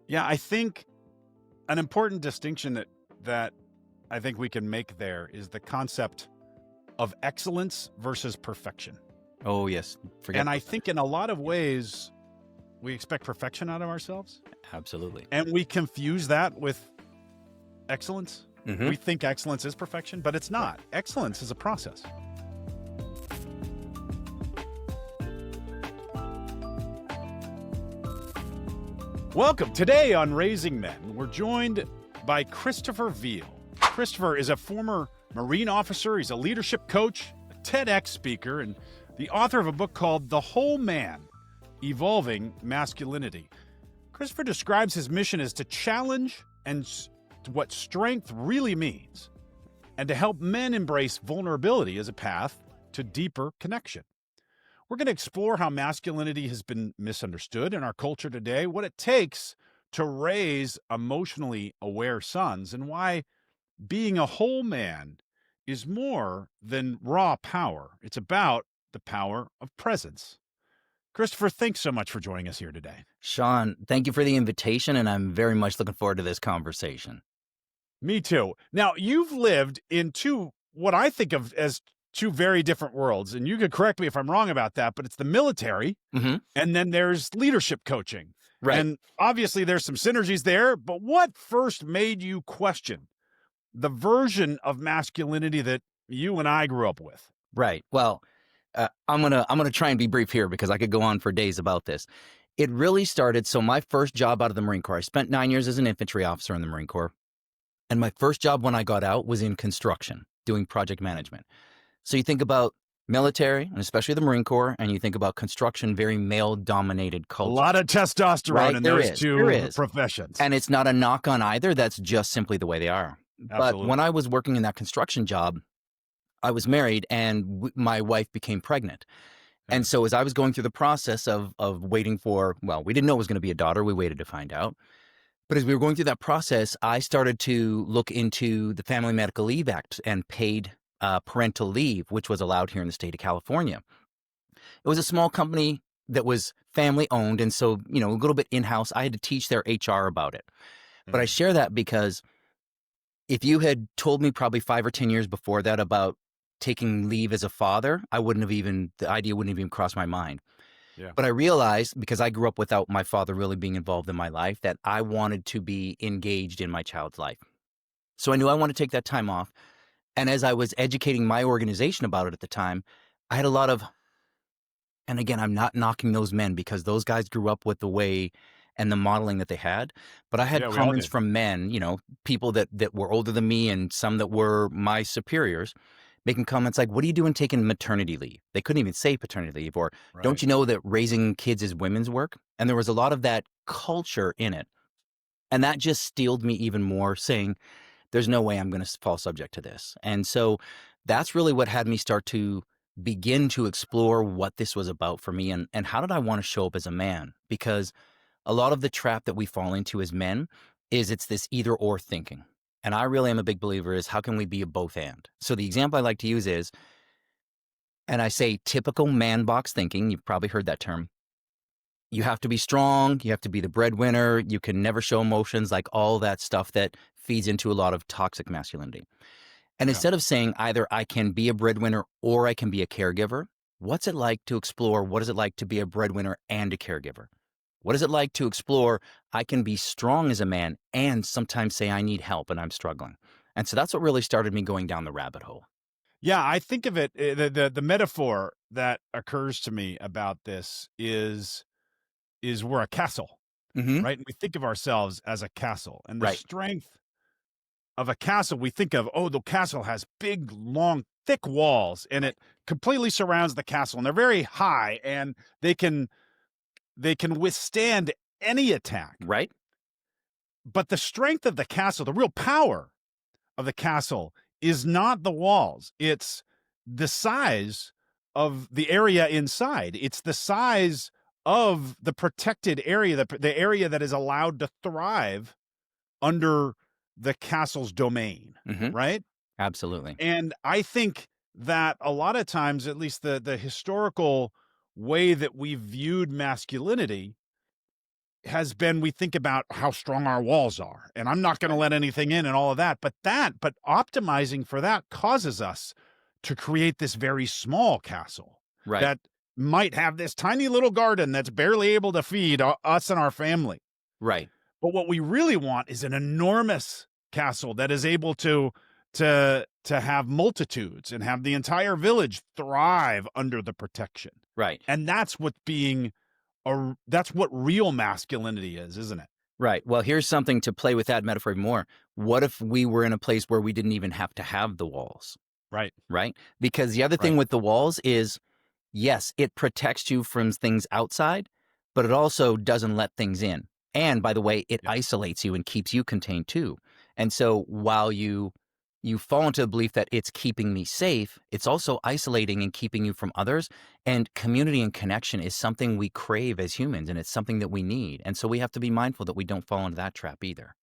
Yeah, I think an important distinction that I think we can make there is the concept of excellence versus perfection. Oh, yes. Forget And I about that. think in a lot of ways, we expect perfection out of ourselves, Absolutely. and we confuse that with excellence. Mhm. We think excellence is perfection, but it's not. Excellence is a process. Welcome. Today on Raising Men, we're joined by Christopher Veal. Christopher is a former Marine officer. He's a leadership coach, a TEDx speaker, and the author of a book called The Whole Man, Evolving Masculinity. Christopher describes his mission as to challenge what strength really means and to help men embrace vulnerability as a path to deeper connection. We're going to explore how masculinity has been misunderstood in our culture today, what it takes to raise emotionally aware sons, and why being a whole man is more than raw power. It's about the power of presence. Christopher, thanks so much for joining us here today. Shaun, thank you for the invitation, and I'm very much looking forward to this conversation. Me too. Now, you've lived in what I think of as two very different worlds, and you could correct me if I'm wrong about that, but it's the military, Mhm. and then there's leadership coaching. Right. And obviously there's some synergies there, but what first made you question the version of masculinity that you and I grew up with? Right. Well, I'm gonna try and be brief here because I could go on for days about this. It really started. So my first job out of the Marine Corps, I spent 9 years as an infantry officer in the Marine Corps, and my first job when I got out was in construction, doing project management. So you think about military, and especially the Marine Corps, and you think about construction, very male-dominated A culture. lot of testosterone Right? in There those is. There two is. professions. And it's not a knock on either. That's just simply the way they are. But Absolutely. when I was working in that construction job, I was married and my wife became pregnant. Yeah. And so as I was going through the process of waiting for, well, we didn't know it was going to be a daughter. We waited to find out. But as we were going through that process, I started to look into the Family Medical Leave Act and paid parental leave, which was allowed here in the state of California. It was a small company that was family owned. And so, a little bit in-house. I had to teach their HR about it. But I share that because if you had told me probably 5 or 10 years before that about taking leave as a father, the idea wouldn't have even crossed my mind. Yeah. But I realized, because I grew up without my father really being involved in my life, that I wanted to be engaged in my child's life. So I knew I wanted to take that time off. And as I was educating my organization about it at the time, I had a lot of, and again, I'm not knocking those men because those guys grew up with the way and the modeling that they had. But I had Yeah, we all comments did. from men, people that were older than me and some that were my superiors, making comments like, what are you doing taking maternity leave? They couldn't even say paternity leave, or don't Right. you know that raising kids is women's work? And there was a lot of that culture in it. And that just steeled me even more, saying, there's no way I'm going to fall subject to this. And so that's really what had me start to begin to explore what this was about for me, and how did I want to show up as a man? Because a lot of the trap that we fall into as men is it's this either or thinking. And I really am a big believer is how can we be a both and? So the example I like to use is, and I say typical man box thinking, you've probably heard that term. You have to be strong, you have to be the breadwinner, you can never show emotions, like all that stuff that feeds into a lot of toxic masculinity. And Yeah. instead of saying either I can be a breadwinner or I can be a caregiver, what's it like to explore what is it like to be a breadwinner and a caregiver? What is it like to explore I can be strong as a man and sometimes say I need help and I'm struggling? And so that's what really started me going down the rabbit hole. Yeah, I think of it, the metaphor that occurs to me about this is we're a castle, Mm-hmm. right? And we think of ourselves as a castle, and the Right. strength of a castle, we think of, oh, the castle has big, long, thick walls, and it completely surrounds the castle, and they're very high, and they can withstand any attack. Right. But the strength of the castle, the real power of the castle, is not the walls. It's the size of the area inside. It's the size of the protected area, the area that is allowed to thrive under the castle's domain, Mm-hmm. right? Absolutely. And I think that a lot of times, at least the historical way that we viewed masculinity, has been, we think about how strong our walls are, and I'm not going to Right. let anything in and all of that. But optimizing for that causes us to create this very small castle Right. that might have this tiny little garden that's barely able to feed us and our family. Right. But what we really want is an enormous castle that is able to have multitudes and have the entire village thrive under the protection. Right. And that's what real masculinity is, isn't it? Right. Well, here's something to play with that metaphor more. What if we were in a place where we didn't even have to have the walls? Right. Right? Because the other thing Right. with the walls is, yes, it protects you from things outside, but it also doesn't let things in. And by the way, it Yeah. isolates you and keeps you contained too. And so while you fall into the belief that it's keeping me safe, it's also isolating and keeping you from others. And community and connection is something we crave as humans, and it's something that we need. And so we have to be mindful that we don't fall into that trap either.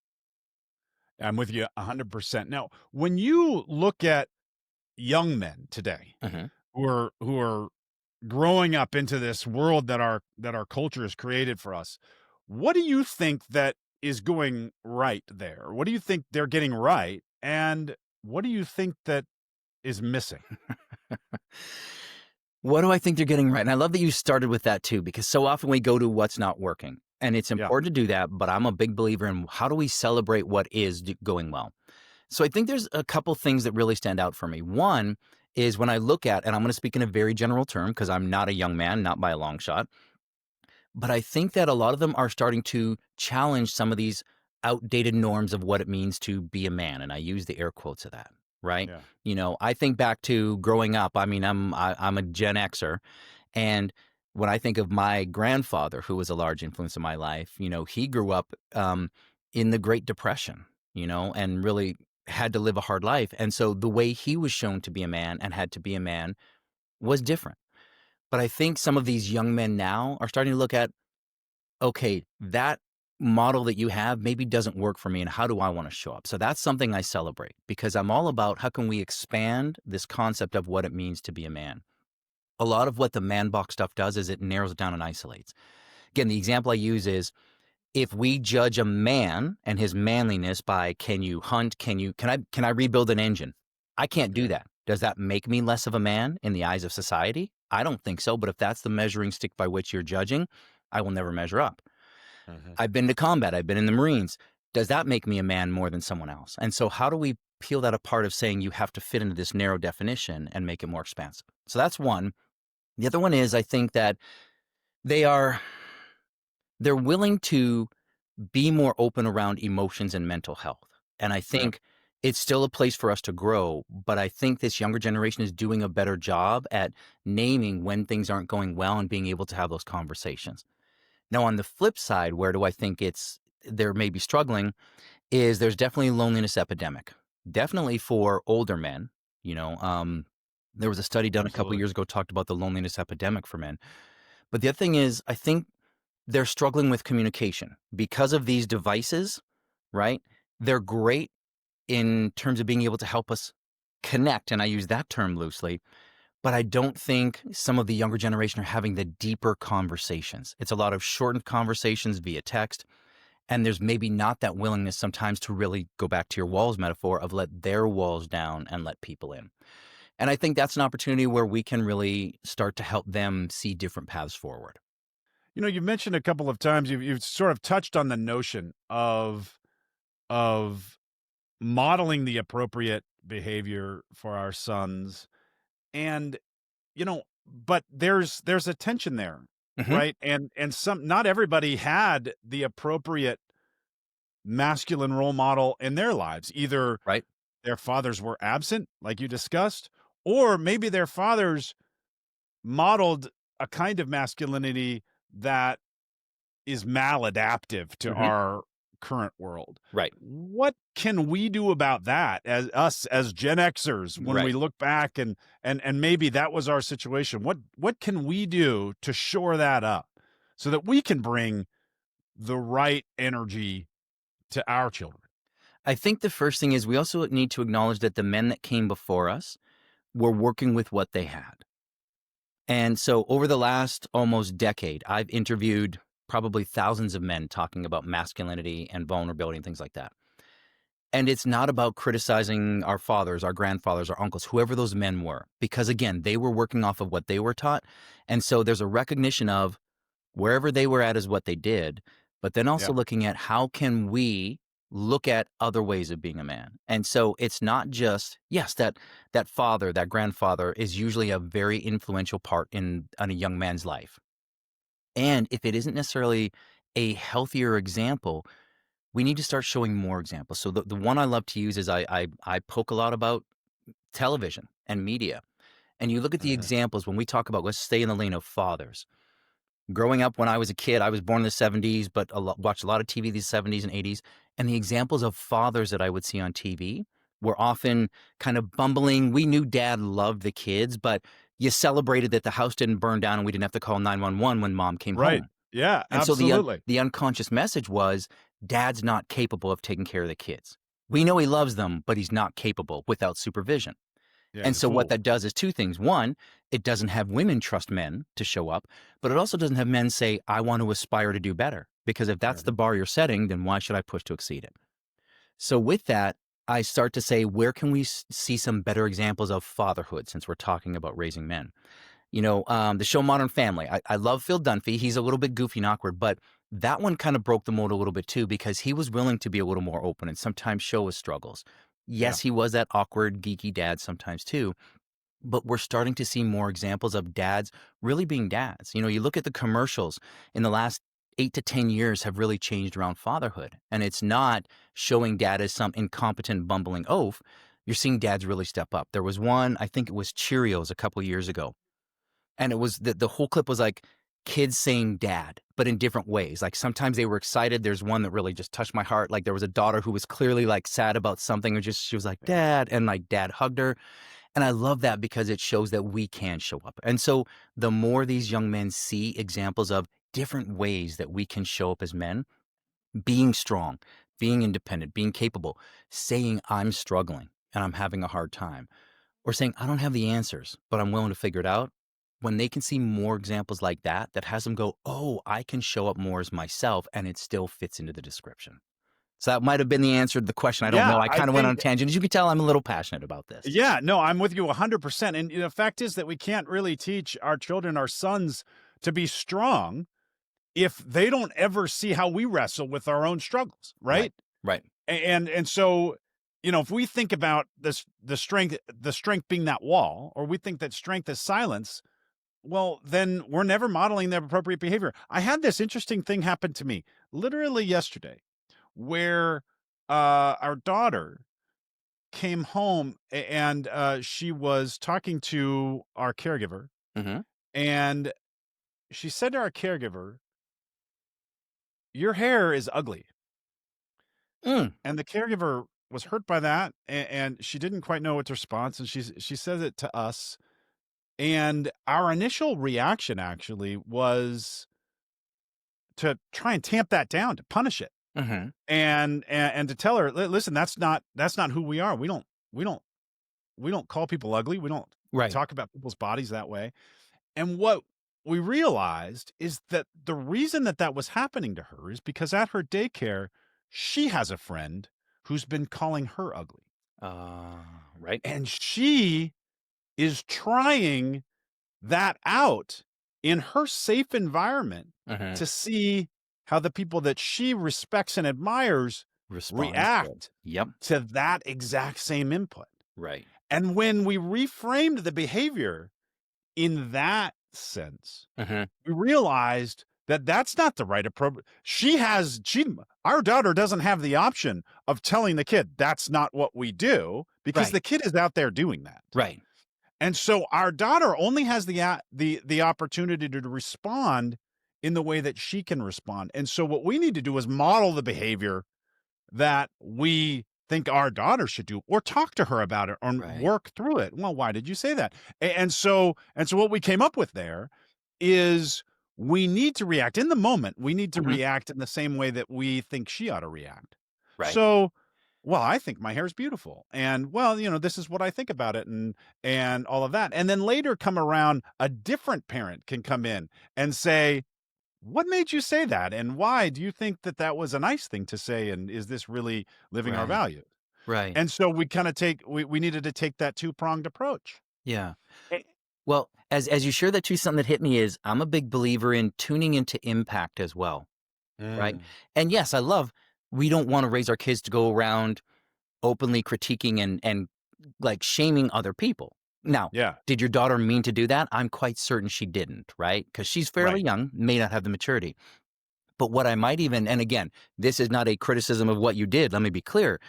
I'm with you 100%. Now, when you look at young men today Hmm. who are growing up into this world that our culture has created for us, what do you think that is going right there? What do you think they're getting right? And what do you think that is missing? What do I think they're getting right? And I love that you started with that too, because so often we go to what's not working. And it's Yeah. important to do that, but I'm a big believer in how do we celebrate what is going well? So I think there's a couple things that really stand out for me. One is when I look at, and I'm going to speak in a very general term because I'm not a young man, not by a long shot, but I think that a lot of them are starting to challenge some of these outdated norms of what it means to be a man. And I use the air quotes of that, right? Yeah. I think back to growing up. I mean, I'm a Gen Xer, and when I think of my grandfather, who was a large influence in my life, he grew up in the Great Depression, and really had to live a hard life. And so the way he was shown to be a man and had to be a man was different. But I think some of these young men now are starting to look at, okay, that model that you have maybe doesn't work for me, and how do I want to show up? So that's something I celebrate because I'm all about how can we expand this concept of what it means to be a man. A lot of what the man box stuff does is it narrows it down and isolates. Again, the example I use is if we judge a man and his manliness by can you hunt, can I rebuild an engine? I can't do Yeah. that. Does that make me less of a man in the eyes of society? I don't think so, but if that's the measuring stick by which you're judging, I will never measure up. Mhm. I've been to combat, I've been in the Marines. Does that make me a man more than someone else? And so how do we peel that apart of saying you have to fit into this narrow definition and make it more expansive? So that's one. The other one is I think that they are they're willing to be more open around emotions and mental health. And I Yeah. think it's still a place for us to grow, but I think this younger generation is doing a better job at naming when things aren't going well and being able to have those conversations. Now, on the flip side, where do I think they're maybe struggling is there's definitely a loneliness epidemic, definitely for older men. You know, um, there was a study done a couple Absolutely. years ago talked about the loneliness epidemic for men. But the other thing is, I think they're struggling with communication because of these devices, right? They're great in terms of being able to help us connect, and I use that term loosely, but I don't think some of the younger generation are having the deeper conversations. It's a lot of shortened conversations via text, and there's maybe not that willingness sometimes to really go back to your walls metaphor of let their walls down and let people in. And I think that's an opportunity where we can really start to help them see different paths forward. You've mentioned a couple of times, you've sort of touched on the notion of modeling the appropriate behavior for our sons. And, but there's a tension there, Hmm. right? And some not everybody had the appropriate masculine role model in their lives. Either Right? their fathers were absent, like you discussed, or maybe their fathers modeled a kind of masculinity that is maladaptive to Hmm. our current world. Right. What can we do about that as us as Gen Xers when we Right. look back and maybe that was our situation? What can we do to shore that up so that we can bring the right energy to our children? I think the first thing is we also need to acknowledge that the men that came before us were working with what they had. And so over the last almost decade, I've interviewed probably thousands of men talking about masculinity and vulnerability and things like that. And it's not about criticizing our fathers, our grandfathers, our uncles, whoever those men were, because again, they were working off of what they were taught. And so there's a recognition of wherever they were at is what they did, but then also Yeah. looking at how can we look at other ways of being a man. And so it's not just, yes, that father, that grandfather is usually a very influential part in a young man's life. And if it isn't necessarily a healthier example, we need to start showing more examples. So the one I love to use is I poke a lot about television and media. And you look at the Mhm. examples when we talk about, let's stay in the lane of fathers. Growing up when I was a kid, I was born in the 70s, but watched a lot of TV these 70s and 80s. And the examples of fathers that I would see on TV were often kind of bumbling. We knew dad loved the kids, but you celebrated that the house didn't burn down and we didn't have to call 911 when mom came Right. home. Yeah, And so absolutely. the unconscious message was dad's not capable of taking care of the kids. We know he loves them, but he's not capable without supervision. Yeah, And he's a so what fool. that does is two things. One, it doesn't have women trust men to show up, but it also doesn't have men say, I want to aspire to do better. Because if that's the Mhm. bar you're setting, then why should I push to exceed it? So with that, I start to say, where can we see some better examples of fatherhood since we're talking about raising men? The show Modern Family. I love Phil Dunphy. He's a little bit goofy and awkward, but that one kind of broke the mold a little bit too because he was willing to be a little more open and sometimes show his struggles. Yeah. Yes, he was that awkward, geeky dad sometimes too, but we're starting to see more examples of dads really being dads. You look at the commercials in the last 8 to 10 years have really changed around fatherhood. And it's not showing dad as some incompetent, bumbling oaf. You're seeing dads really step up. There was one, I think it was Cheerios a couple years ago. And it was the whole clip was like kids saying dad, but in different ways. Like sometimes they were excited. There's one that really just touched my heart. Like there was a daughter who was clearly like sad about something and just she was like, Yeah. dad. And like dad hugged her. And I love that because it shows that we can show up. And so the more these young men see examples of different ways that we can show up as men, being strong, being independent, being capable, saying, I'm struggling and I'm having a hard time, or saying, I don't have the answers, but I'm willing to figure it out. When they can see more examples like that, that has them go, oh, I can show up more as myself and it still fits into the description. So that might have been the answer to the question. I don't Yeah, know. I I kind of went on a think tangent. As you can tell, I'm a little passionate about this. yeah, no, I'm with you 100%, and the fact is that we can't really teach our children, our sons, to be strong if they don't ever see how we wrestle with our own struggles, Right. right? Right. And so, if we think about this the strength being that wall, or we think that strength is silence, well, then we're never modeling the appropriate behavior. I had this interesting thing happen to me literally yesterday where our daughter came home and she was talking to our caregiver, Mm-hmm. and she said to our caregiver, "Your hair is ugly." Mm. And the caregiver was hurt by that, and she didn't quite know what to response, and she says it to us, and our initial reaction actually was to try and tamp that down, to punish it, Mm-hmm. and to tell her, Listen, that's not who we are. We don't we don't call people ugly. We don't Right. talk about people's bodies that way." And what we realized is that the reason that that was happening to her is because at her daycare, she has a friend who's been calling her ugly. Right. And she is trying that out in her safe environment Mm-hmm. to see how the people that she respects and admires Responds to it. react Yep. to that exact same input. Right. And when we reframed the behavior in that sense, Mm-hmm. we realized that that's not the right approach. Our daughter doesn't have the option of telling the kid that's not what we do, because Right. the kid is out there doing that. Right. And so our daughter only has the opportunity to respond in the way that she can respond. And so what we need to do is model the behavior that we think our daughter should do, or talk to her about it, or Right. work through it. Well, why did you say that? And so what we came up with there is, we need to react in the moment. We need to Mm-hmm. react in the same way that we think she ought to react. Right. So, well, I think my hair is beautiful, and well, this is what I think about it, and all of that. And then later come around, a different parent can come in and say, What made you say that, and why do you think that that was a nice thing to say, and is this really living our Right. values? Right. And so we kinda we needed to take that two-pronged approach. Yeah. Eh Well, as you share that too, something that hit me is I'm a big believer in tuning into impact as well, right? Mm. And yes, we don't want to raise our kids to go around openly critiquing and like shaming other people. Now, Yeah, did your daughter mean to do that? I'm quite certain she didn't, right? Because she's fairly right. young, may not have the maturity. But what I might even, and again, this is not a criticism of what you did, let me be clear,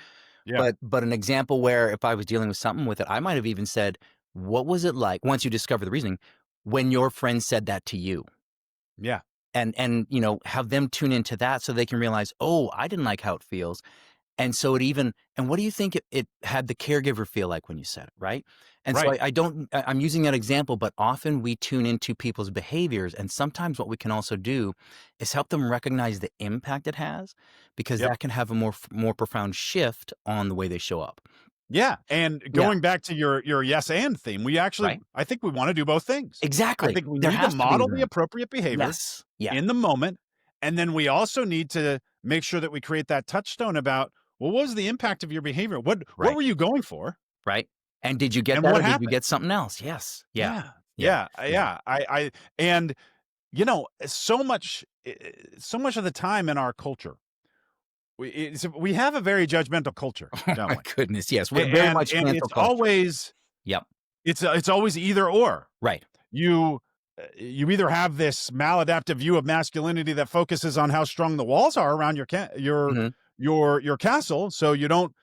Yeah, but an example where if I was dealing with something with it, I might have even said, what was it like once you discover the reasoning when your friend said that to you? yeah, And have them tune into that so they can realize, oh, I didn't like how it feels. And so and what do you think it had the caregiver feel like when you said it, right? And so right. I'm using that example, but often we tune into people's behaviors. And sometimes what we can also do is help them recognize the impact it has, because Yep. that can have a more profound shift on the way they show up. Yeah, and Yeah. going back to your yes and theme, Right. I think we wanna do both things. I Exactly. think we There need to has to be model the room. appropriate behavior Yes. Yeah. in the moment, and then we also need to make sure that we create that touchstone about, well, what was the impact of your behavior? What Right. were you going for, Right. And did you get and that what or did you happened? get something else? Yes. Yeah. Yeah, Yeah. Yeah. yeah. And, so much of the time in our culture, we have a very judgmental culture, Oh don't my we? goodness. Yes. We're very much And cancel culture. Yep. it's always either or. Right. You you either have this maladaptive view of masculinity that focuses on how strong the walls are around Mhm. your castle, so you don't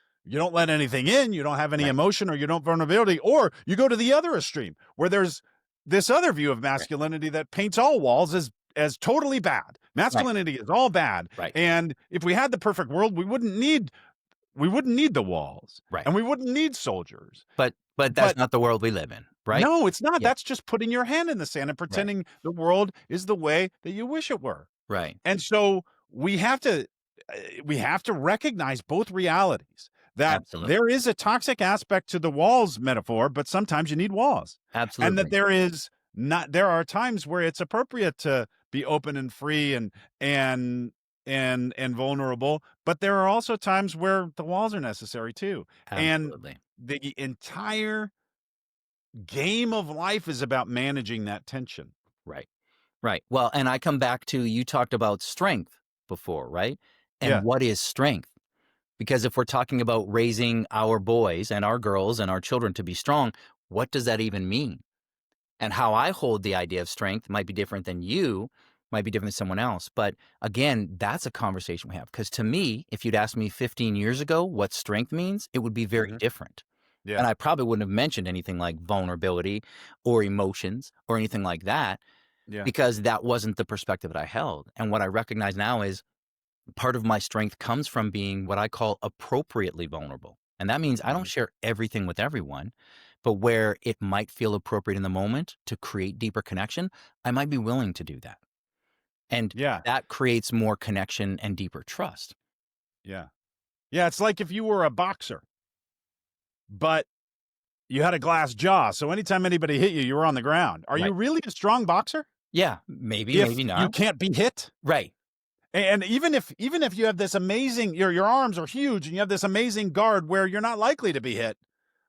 let anything in, you don't have any Right. emotion, or you don't vulnerability, or you go to the other extreme where there's this other view of Right. masculinity that paints all walls as totally bad. Right. Masculinity is all bad, Right. and if we had the perfect world, we wouldn't need the walls, Right. and we wouldn't need soldiers. But that's But not the world we live in, right? no, it's not. Yeah. That's just putting your hand in the sand and Right. pretending the world is the way that you wish it were. Right. And so we have to we have to recognize both realities, that Absolutely. there is a toxic aspect to the walls metaphor, but sometimes you need walls. And that Absolutely. there are times where it's appropriate to be open and free and and vulnerable, but there are also times where the walls are necessary too. And Absolutely. the entire game of life is about managing that tension. Right. Right. Well, and I come back to you talked about strength before, right? And Yeah. what is strength? Because if we're talking about raising our boys and our girls and our children to be strong, what does that even mean? And how I hold the idea of strength might be different than you, might be different than someone else. But again, that's a conversation we have. Because to me, if you'd asked me 15 years ago what strength means, it would be very Mhm. different. Yeah. And I probably wouldn't have mentioned anything like vulnerability or emotions or anything like that, Yeah. because that wasn't the perspective that I held. And what I recognize now is part of my strength comes from being what I call appropriately vulnerable. And that means I don't Mhm. share everything with everyone, but where it might feel appropriate in the moment to create deeper connection, I might be willing to do that. And Yeah. that creates more connection and deeper trust. Yeah. Yeah, it's like if you were a boxer, but you had a glass jaw, so anytime anybody hit you, you were on the ground. Are you Right. really a strong boxer Yeah. Maybe, if maybe you not. can't be hit? Right. And even if you have this amazing your arms are huge and you have this amazing guard where you're not likely to be hit,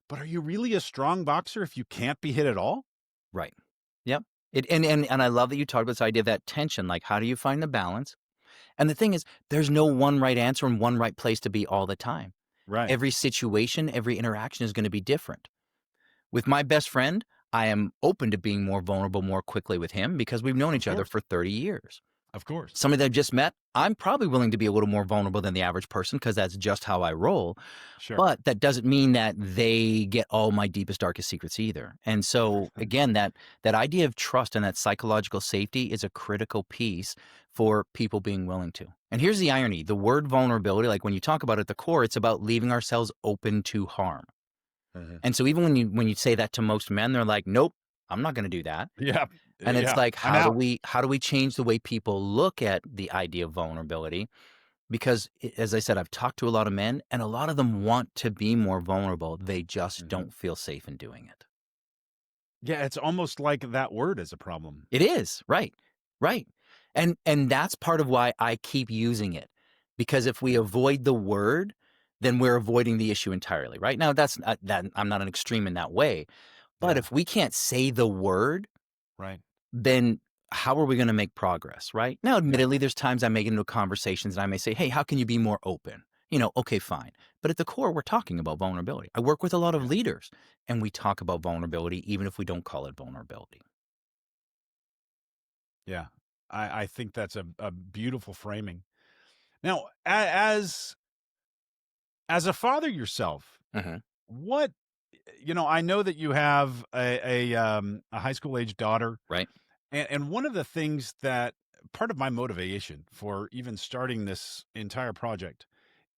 but are you really a strong boxer if you can't be hit at all? Right. Yep. And I love that you talked about this idea of that tension. Like, how do you find the balance? And the thing is, there's no one right answer and one right place to be all the time. Right. Every situation, every interaction is going to be different. With my best friend, I am open to being more vulnerable more quickly with him because we've known Of each other course. for 30 years. Of course. Somebody that I've just met, I'm probably willing to be a little more vulnerable than the average person because that's just how I roll. Sure. But that doesn't mean that they get all my deepest, darkest secrets either. And so again, that idea of trust and that psychological safety is a critical piece for people being willing to. And here's the irony: the word vulnerability, like when you talk about it at the core, it's about leaving ourselves open to harm. Mhm. And so even when you say that to most men, they're like, "Nope, I'm not going to do that." Yeah. And it's Yeah. like, I'm how do out. we change the way people look at the idea of vulnerability? Because as I said, I've talked to a lot of men, and a lot of them want to be more vulnerable. They just Mhm. don't feel safe in doing it. Yeah, it's almost like that word is a problem. It is right, right. And that's part of why I keep using it, because if we avoid the word, then we're avoiding the issue entirely. Right now, that's not, that I'm not an extreme in that way, but Yeah. if we can't say the word, Right. then how are we going to make progress? Right now, Yeah. admittedly, there's times I may get into conversations and I may say, "Hey, how can you be more open?" Okay, fine. But at the core, we're talking about vulnerability. I work with a lot of Yeah. leaders, and we talk about vulnerability, even if we don't call it vulnerability. Yeah. I think that's a beautiful framing. Now, as a father yourself, Hmm. what I know that you have a high school age daughter, Right? and one of the things that part of my motivation for even starting this entire project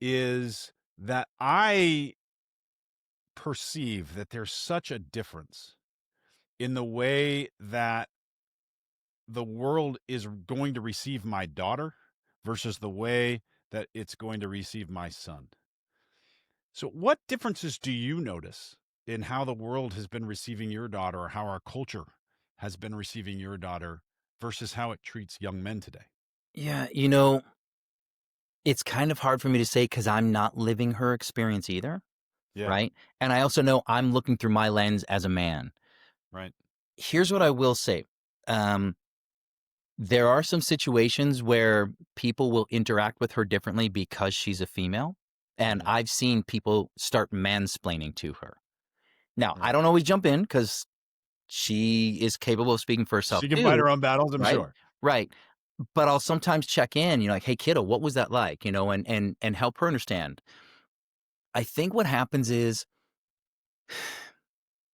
is that I perceive that there's such a difference in the way that the world is going to receive my daughter versus the way that it's going to receive my son. So, what differences do you notice in how the world has been receiving your daughter, or how our culture has been receiving your daughter versus how it treats young men today? Yeah, it's kind of hard for me to say because I'm not living her experience either, Yeah, right? And I also know I'm looking through my lens as a man. right. Here's what I will say. Um, there are some situations where people will interact with her differently because she's a female, and Hmm. I've seen people start mansplaining to her. Now, I Right. don't always jump in because she is capable of speaking for herself She can fight too, her own battles, I'm right? sure. Right. But I'll sometimes check in, like, "Hey, kiddo, what was that like?" And help her understand. I think what happens is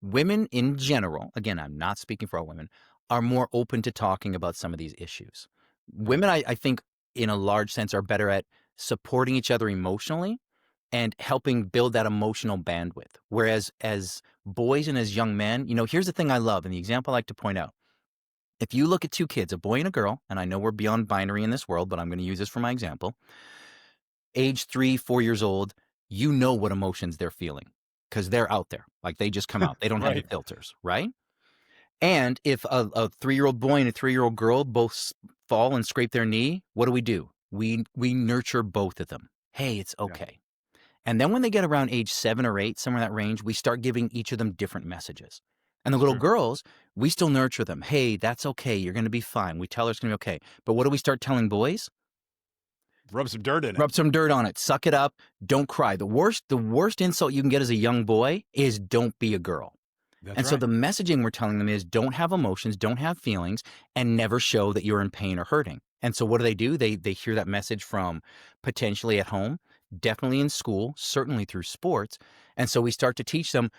women in general, again, I'm not speaking for all women, are more open to talking about some of these issues. Yeah, Women, I think, in a large sense, are better at supporting each other emotionally and helping build that emotional bandwidth. Whereas as boys and as young men, here's the thing I love, and the example I like to point out. If you look at two kids, a boy and a girl, and I know we're beyond binary in this world, but I'm going to use this for my example, age 3, 4 years old, you know what emotions they're feeling because they're out there. Like they just come out. They don't have the right. filters, right? And if a 3-year-old boy and a 3-year-old girl both fall and scrape their knee, what do? We nurture both of them. Hey, it's Yeah, okay. And then when they get around age 7 or 8, somewhere in that range, we start giving each of them different messages. And the it's little true. girls, we still nurture them. Hey, that's okay. You're going to be fine. We tell her it's going to be okay. But what do we start telling boys? Rub some dirt in it. Rub some dirt on it. Suck it up. Don't cry. The worst insult you can get as a young boy is don't be a girl. That's And so right. the messaging we're telling them is don't have emotions, don't have feelings, and never show that you're in pain or hurting. And so what do? They hear that message from potentially at home, definitely in school, certainly through sports. And so we start to teach them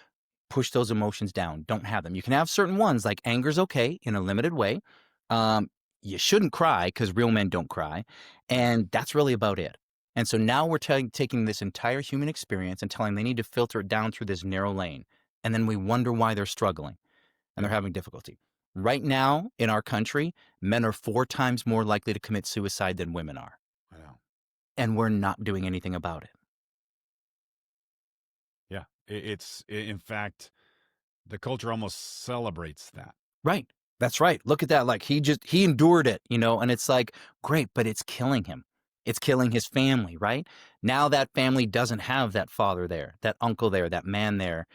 push those emotions down. Don't have them. You can have certain ones like anger's okay in a limited way. Um, you shouldn't cry because real men don't cry. Yeah, And that's really about it. And so now we're taking this entire human experience and telling them they need to filter it down through this narrow lane. And then we wonder why they're struggling and they're yeah, having difficulty. Right now in our country, men are 4 times more likely to commit suicide than women are. I know. And we're not doing anything about it. Yeah, in fact, the culture almost celebrates that. Right. That's right. Look at that. Like he endured it, and it's like, great, but it's killing him. It's killing his family, right? Now that family doesn't have that father there, that uncle there, that man there,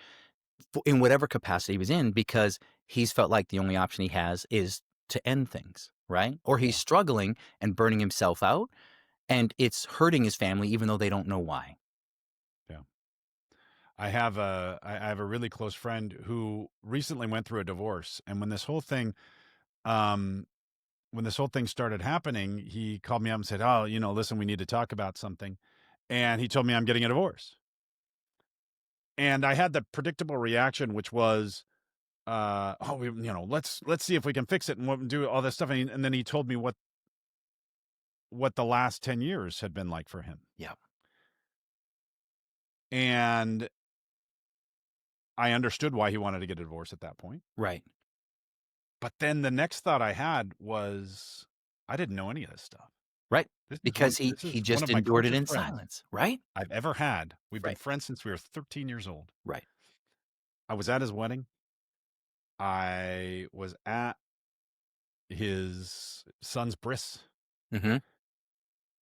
in whatever capacity he was in, because he's felt like the only option he has is to end things, right? Or he's Yeah, struggling and burning himself out, and it's hurting his family, even though they don't know why. yeah. I have a really close friend who recently went through a divorce, and um when this whole thing started happening, he called me up and said, "Oh, listen, we need to talk about something." And he told me I'm getting a divorce. And I had the predictable reaction, which was, "Oh, let's see if we can fix it and do all this stuff." And then he told me what the last 10 years had been like for him. Yeah. And I understood why he wanted to get a divorce at that point. Right. But then the next thought I had was, I didn't know any of this stuff. Right. This is one Because he this he is one just of my endured it closest in friends silence. Right. I've ever had. We've been Right. friends since we were 13 years old. Right. I was at his wedding. I was at his son's bris. Hmm.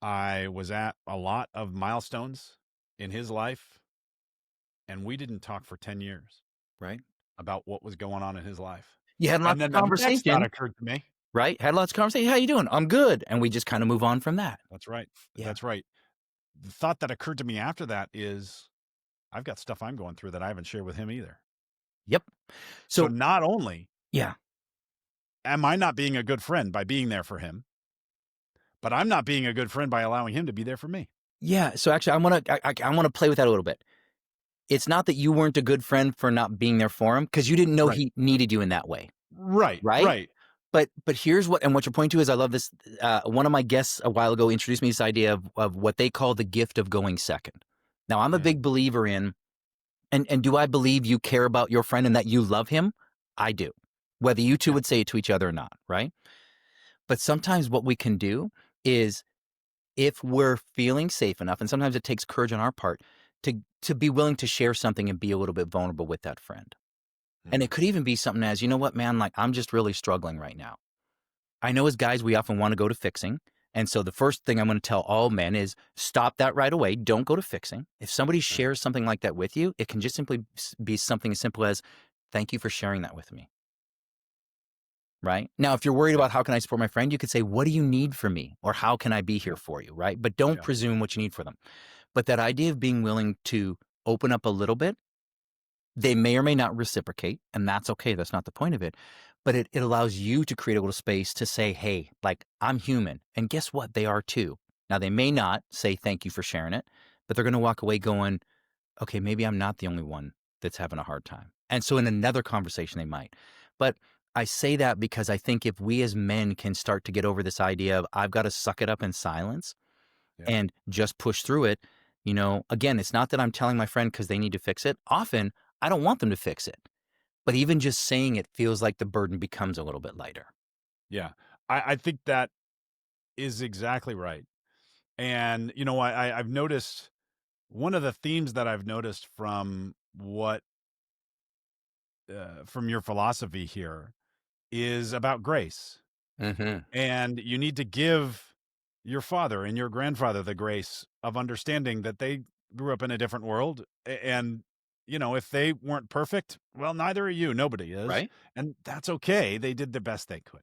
I was at a lot of milestones in his life, and we didn't talk for 10 years Right. about what was going on in his life. You had And lots of then the next thought conversation, occurred to me. right? Had lots of conversation. How you doing? I'm good. And we just kind of move on from that. That's right. Yeah. That's right. The thought that occurred to me after that is I've got stuff I'm going through that I haven't shared with him either. Yep. So So not only yeah. am I not being a good friend by being there for him, but I'm not being a good friend by allowing him to be there for me. Yeah. So actually I want to play with that a little bit. It's not that you weren't a good friend for not being there for him because you didn't know Right. he needed you in that way. Right. Right. Right. But here's what you're pointing to is I love this. One of my guests a while ago introduced me to this idea of what they call the gift of going second. Now I'm a Yeah. big believer in, and do I believe you care about your friend and that you love him? I do. Whether you two Yeah. would say it to each other or not, right? But sometimes what we can do is if we're feeling safe enough, and sometimes it takes courage on our part to be willing to share something and be a little bit vulnerable with that friend. And Mm. it could even be something as, you know what, man, like I'm just really struggling right now. I know as guys, we often want to go to fixing. And so the first thing I'm going to tell all men is stop that right away. Don't go to fixing. If somebody Right. shares something like that with you, it can just simply be something as simple as, thank you for sharing that with me. Right. Now, if you're worried Yeah. about how can I support my friend, you could say, what do you need from me? Or how can I be here Yeah. for you? Right. But don't Yeah. presume what you need for them. But that idea of being willing to open up a little bit, they may or may not reciprocate, and that's okay. That's not the point of it. But it allows you to create a little space to say, hey, like I'm human. And guess what? They are too. Now, they may not say thank you for sharing it, but they're going to walk away going, okay, maybe I'm not the only one that's having a hard time. And so in another conversation, they might. But I say that because I think if we as men can start to get over this idea of I've got to suck it up in silence Yeah. and just push through it, again, it's not that I'm telling my friend because they need to fix it. Often, I don't want them to fix it. But even just saying it feels like the burden becomes a little bit lighter. Yeah. I think that is exactly right. And, I've noticed one of the themes that I've noticed from your philosophy here is about grace. Mm-hmm. And you need to give your father and your grandfather the grace of understanding that they grew up in a different world. And, if they weren't perfect, well, neither are you. Nobody is. Right? And that's okay. They did the best they could.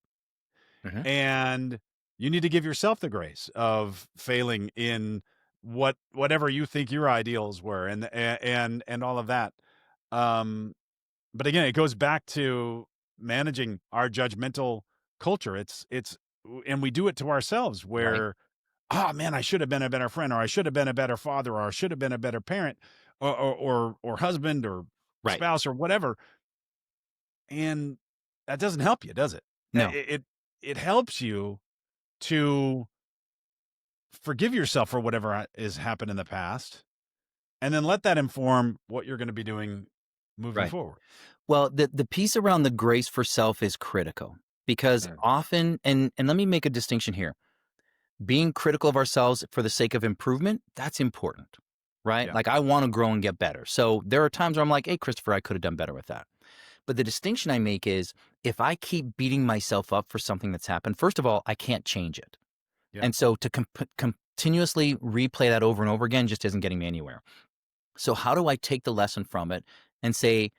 Mm-hmm. And you need to give yourself the grace of failing in whatever you think your ideals were and all of that. Um, but again, it goes back to managing our judgmental culture. And we do it to ourselves Right? where, oh man, I should have been a better friend, or I should have been a better father, or I should have been a better parent, or husband, or Right. spouse, or whatever. And that doesn't help you, does it? No. It helps you to forgive yourself for whatever has happened in the past, and then let that inform what you're going to be doing moving Right. forward. Well, the piece around the grace for self is critical because Mm. often, and let me make a distinction here. Being critical of ourselves for the sake of improvement, that's important, right? Yeah. Like I want to grow and get better. So there are times where I'm like, hey, Christopher, I could have done better with that. But the distinction I make is if I keep beating myself up for something that's happened, first of all, I can't change it. Yeah. And so to continuously replay that over and over again just isn't getting me anywhere. So how do I take the lesson from it and say,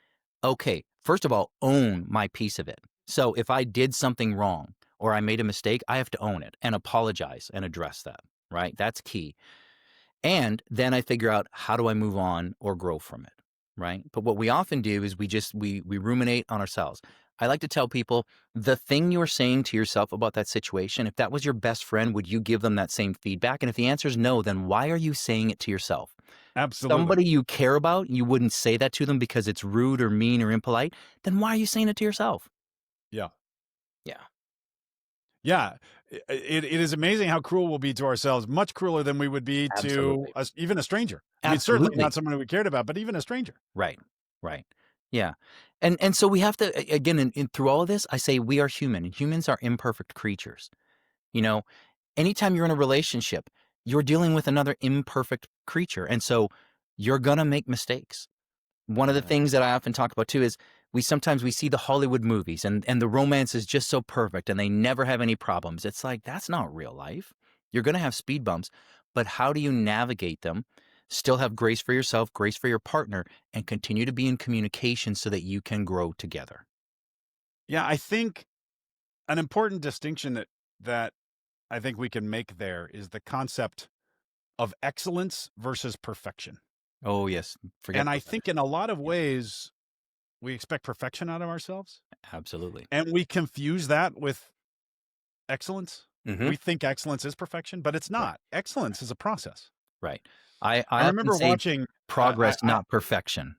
okay, first of all, own my piece of it. So if I did something wrong or I made a mistake, I have to own it and apologize and address that, right? That's key. And then I figure out how do I move on or grow from it, right? But what we often do is we ruminate on ourselves. I like to tell people the thing you're saying to yourself about that situation, if that was your best friend, would you give them that same feedback? And if the answer is no, then why are you saying it to yourself? Absolutely. Somebody you care about, you wouldn't say that to them because it's rude or mean or impolite, then why are you saying it to yourself? Yeah. Yeah, Yeah. It is amazing how cruel we'll be to ourselves, much crueler than we would be to absolutely. even a stranger. I mean, certainly Absolutely. not someone we cared about, but even a stranger. Right. Right. Yeah. And so we have to again through all of this, I say we are human and humans are imperfect creatures. You know, anytime you're in a relationship, you're dealing with another imperfect creature. And so you're gonna make mistakes. One of the Yeah. things that I often talk about too is we see the Hollywood movies and the romance is just so perfect and they never have any problems. It's like that's not real life. You're going to have speed bumps, but how do you navigate them? Still have grace for yourself, grace for your partner, and continue to be in communication so that you can grow together. Yeah, I think an important distinction that I think we can make there is the concept of excellence versus perfection. Oh, yes. Forget And I about that. think in a lot of Yeah, ways, we expect perfection out of ourselves, absolutely. and we confuse that with excellence. Hmm. We think excellence is perfection, but it's Right. not. Excellence Right. is a process. Right. I I often remember say watching, progress, I not perfection.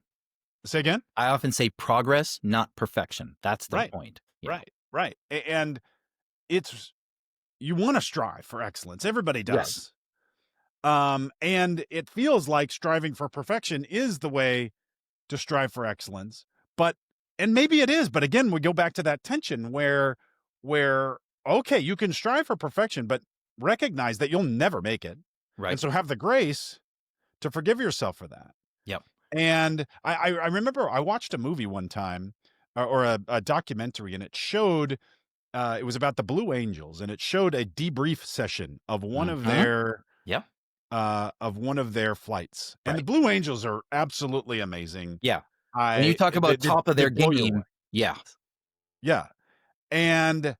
say again? I often say progress, not perfection. That's the Right, point. Yeah. right, right. And it's, you want to strive for excellence. Everybody Yes. does. And it feels like striving for perfection is the way to strive for excellence. But, and maybe it is, but again, we go back to that tension where okay, you can strive for perfection, but recognize that you'll never make it. And Right. so have the grace to forgive yourself for that. Yep. And I remember I watched a movie one time, or a documentary, and it showed, it was about the Blue Angels, and it showed a debrief session Hmm. Yep. of one of their flights. And the Right. Blue Angels are absolutely amazing. Yeah. When you I talk they about they top of they their blow you away. game, yeah. Yeah. And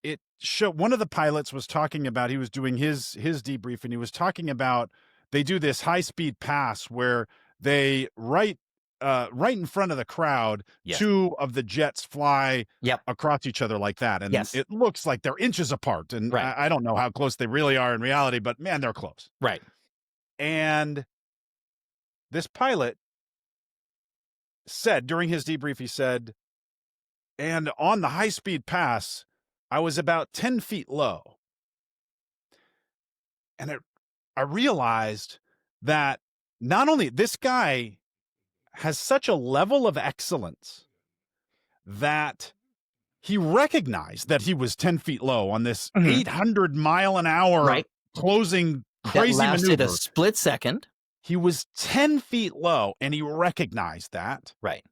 it showed, one of the pilots was talking about, he was doing his debrief, and he was talking about, they do this high speed pass where they right in front of the crowd, Yes. two of the jets fly Yep. across each other like that, and Yes. it looks like they're inches apart, and Right. I don't know how close they really are in reality, but man, they're close. Right. And this pilot said during his debrief, he said, and on the high speed pass, I was about 10 feet low. And I realized that not only this guy has such a level of excellence that he recognized that he was 10 feet low on this Hmm. 800-mile-an-hour Right. closing That crazy lasted a maneuver. split second. He was 10 feet low, and he recognized that. Right.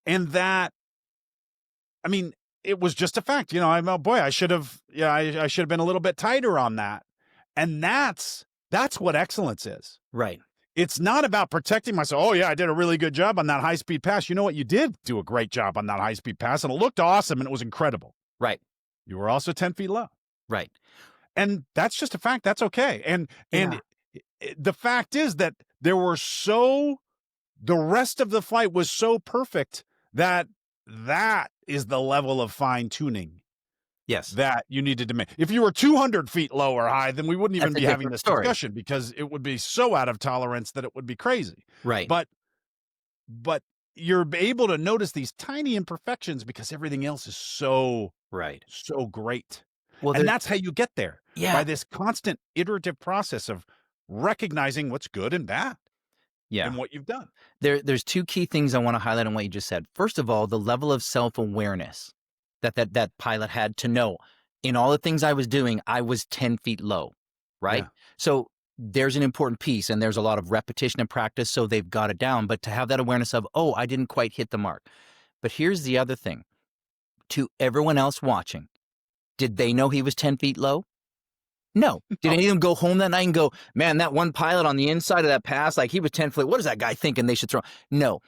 And that, I mean, it was just a fact. You know, I'm, oh boy, I should have, yeah, I should have been a little bit tighter on that. And that's what excellence is. Right. It's not about protecting myself. Oh yeah, I did a really good job on that high speed pass. You know what? You did do a great job on that high speed pass, and it looked awesome, and it was incredible. Right. You were also 10 feet low, Right. and that's just a fact. That's okay. And Yeah. the fact is that there were so the rest of the flight was so perfect that that is the level of fine tuning Yes. that you needed to make. If you were 200 feet low or high, then we wouldn't even That's a be having different this story. discussion, because it would be so out of tolerance that it would be crazy. Right. But you're able to notice these tiny imperfections because everything else is Right. so great. Well, And there's that's how you get there, yeah. by this constant iterative process of recognizing what's good and bad Yeah. in what you've done. There's two key things I want to highlight on what you just said. First of all, the level of self-awareness that pilot had to know in all the things I was doing, I was 10 feet low, right? Yeah. So there's an important piece and there's a lot of repetition and practice. So they've got it down, but to have that awareness of, oh, I didn't quite hit the mark. But here's the other thing to everyone else watching. Did they know he was 10 feet low? No. Did Oh, any of them go home that night and go, man, that one pilot on the inside of that pass, like he was 10 feet. What is that guy thinking they should throw? No.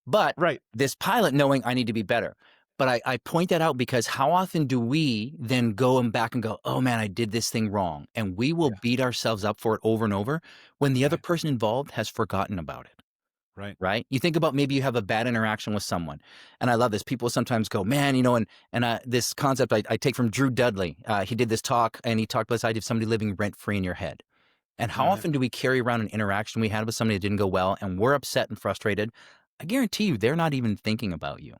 But right. this pilot knowing I need to be better. But I point that out because how often do we then go and back and go, oh man, I did this thing wrong. And we will Yeah. beat ourselves up for it over and over when the other Right. person involved has forgotten about it. Right. Right? You think about maybe you have a bad interaction with someone. And I love this. People sometimes go, man, you know, and this concept I take from Drew Dudley. He did this talk and he talked about this idea of somebody living rent free in your head. And how Uh-huh. often do we carry around an interaction we had with somebody that didn't go well and we're upset and frustrated? I guarantee you they're not even thinking about you.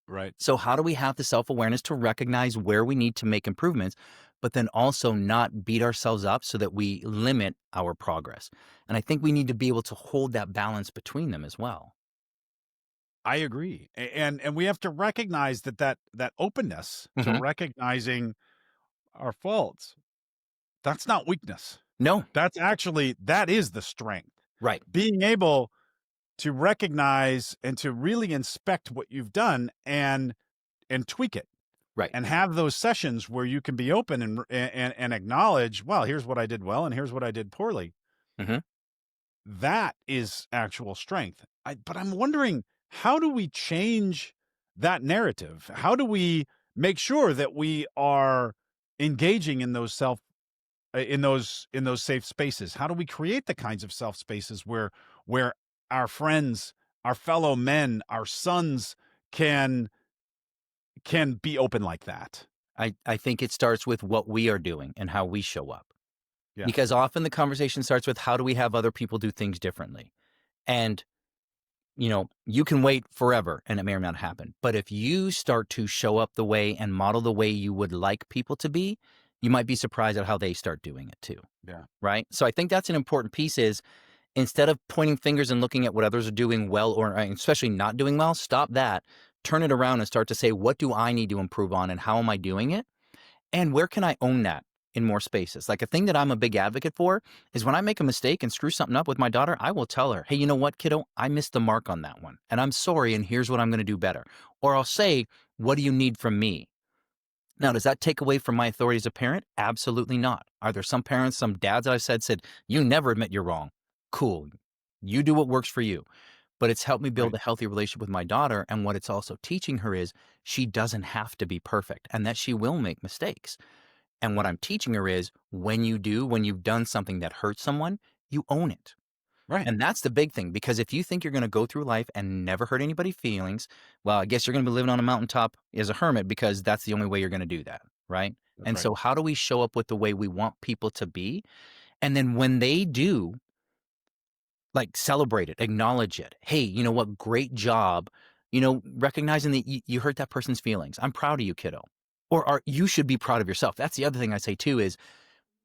Right. So how do we have the self-awareness to recognize where we need to make improvements, but then also not beat ourselves up so that we limit our progress? And I think we need to be able to hold that balance between them as well. I agree. And we have to recognize that openness to Hmm. recognizing our faults, that's not weakness. No, That is the strength. right. Being able to recognize and to really inspect what you've done and tweak it Right. and have those sessions where you can be open and acknowledge, well, here's what I did well and here's what I did poorly. Hmm. That is actual strength. But I'm wondering, how do we change that narrative? How do we make sure that we are engaging in those in those safe spaces? How do we create the kinds of self spaces where our friends, our fellow men, our sons can be open like that? I think it starts with what we are doing and how we show up. Yeah. Because often the conversation starts with how do we have other people do things differently? And, you can wait forever and it may or may not happen. But if you start to show up the way and model the way you would like people to be, you might be surprised at how they start doing it too. Yeah. Right. So I think that's an important piece is instead of pointing fingers and looking at what others are doing well or especially not doing well, stop that, turn it around and start to say, what do I need to improve on and how am I doing it? And where can I own that in more spaces? Like a thing that I'm a big advocate for is when I make a mistake and screw something up with my daughter, I will tell her, hey, you know what, kiddo? I missed the mark on that one. And I'm sorry. And here's what I'm going to do better. Or I'll say, what do you need from me? Now, does that take away from my authority as a parent? Absolutely not. Are there some parents, some dads that I've said, you never admit you're wrong? Cool. You do what works for you. But it's helped me build Right. a healthy relationship with my daughter. And what it's also teaching her is she doesn't have to be perfect and that she will make mistakes. And what I'm teaching her is when you've done something that hurts someone, you own it. Right. And that's the big thing, because if you think you're going to go through life and never hurt anybody's feelings, well, I guess you're going to be living on a mountaintop as a hermit because that's the only way you're going to do that. Right. That's And right. so, how do we show up with the way we want people to be? And then when they do, like celebrate it, acknowledge it. Hey, you know what? Great job. Recognizing that you hurt that person's feelings. I'm proud of you, kiddo. Or you should be proud of yourself. That's the other thing I say too is